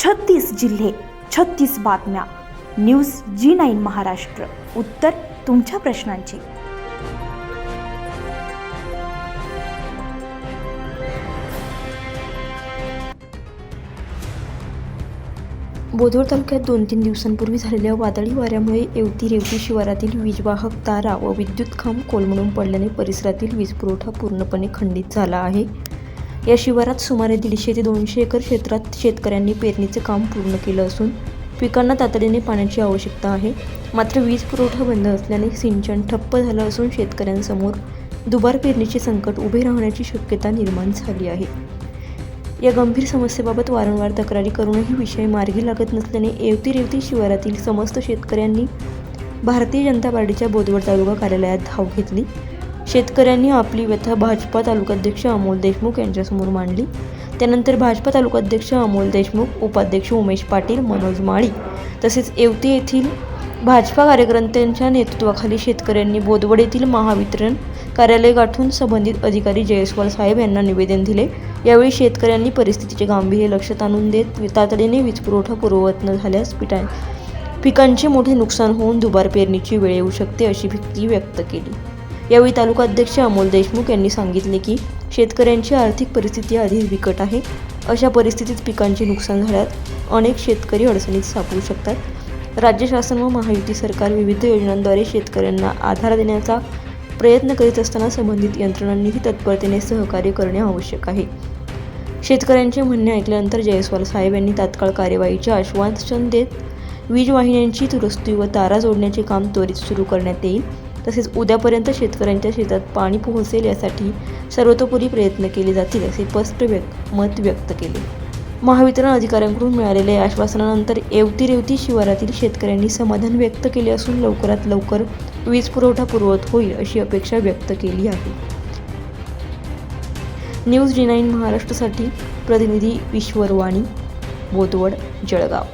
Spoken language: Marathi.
36 जिल्हे, 36 बातम्या. News G9 Maharashtra. उत्तर तुमच्या प्रश्नांची. बोदवड तालुक्यात 2-3 दिवसांपूर्वी झालेल्या वादळी वाऱ्यामुळे येवती शिवारातील वीजवाहक तारा व विद्युत खांब कोलमडून पडल्याने परिसरातील वीज पुरवठा पूर्णपणे खंडित झाला आहे. या शिवारात सुमारे 150 ते 200 एकर क्षेत्रात शेतकऱ्यांनी पेरणीचे काम पूर्ण केलं असून पिकांना तातडीने पाण्याची आवश्यकता आहे. मात्र वीज पुरवठा बंद असल्याने सिंचन ठप्प झालं असून शेतकऱ्यांसमोर दुबार पेरणीचे संकट उभे राहण्याची शक्यता निर्माण झाली आहे. या गंभीर समस्येबाबत वारंवार तक्रारी करूनही विषय मार्गी लागत नसल्याने येवती शिवारातील समस्त शेतकऱ्यांनी भारतीय जनता पार्टीच्या बोदवड तालुका कार्यालयात धाव घेतली. शेतकऱ्यांनी आपली व्यथा भाजपा तालुकाध्यक्ष अमोल देशमुख यांच्यासमोर मांडली. त्यानंतर भाजपा तालुकाध्यक्ष अमोल देशमुख, उपाध्यक्ष उमेश पाटील, मनोज माळी तसेच येवती येथील भाजपा कार्यकर्त्यांच्या नेतृत्वाखाली शेतकऱ्यांनी बोदवड येथील महावितरण कार्यालय गाठून संबंधित अधिकारी जयस्वाल साहेब यांना निवेदन दिले. यावेळी शेतकऱ्यांनी परिस्थितीचे गांभीर्य लक्षात आणून देत तातडीने वीज पुरवठा पूर्ववत न झाल्यास पिकांचे मोठे नुकसान होऊन दुबार पेरणीची वेळ येऊ शकते अशी भीती व्यक्त केली. यावेळी तालुकाध्यक्ष अमोल देशमुख यांनी सांगितले की शेतकऱ्यांची आर्थिक परिस्थिती आधीच बिकट आहे. अशा परिस्थितीत पिकांचे नुकसान झाल्यास अनेक शेतकरी अडचणीत सापडू शकतात. राज्य शासन व महायुती सरकार विविध योजनांद्वारे शेतकऱ्यांना आधार देण्याचा प्रयत्न करीत असताना संबंधित यंत्रणांनीही तत्परतेने सहकार्य करणे आवश्यक आहे. शेतकऱ्यांचे म्हणणे ऐकल्यानंतर जयस्वाल साहेब यांनी तात्काळ कार्यवाहीचे आश्वासन देत वीज वाहिन्यांची दुरुस्ती व तारा जोडण्याचे काम त्वरित सुरू करण्यात येईल. तसेच उद्यापर्यंत शेतकऱ्यांच्या शेतात पाणी पोहोचेल यासाठी सर्वतोपरी प्रयत्न केले जातील असे स्पष्ट मत व्यक्त केले. महावितरण अधिकाऱ्यांकडून मिळालेल्या आश्वासनानंतर येवती शिवारातील शेतकऱ्यांनी समाधान व्यक्त केले असून लवकरात लवकर वीज पुरवठा पूर्ववत होईल अशी अपेक्षा व्यक्त केली आहे. न्यूज G9 महाराष्ट्रासाठी प्रतिनिधी ईश्वर वाणी, बोदवड, जळगाव.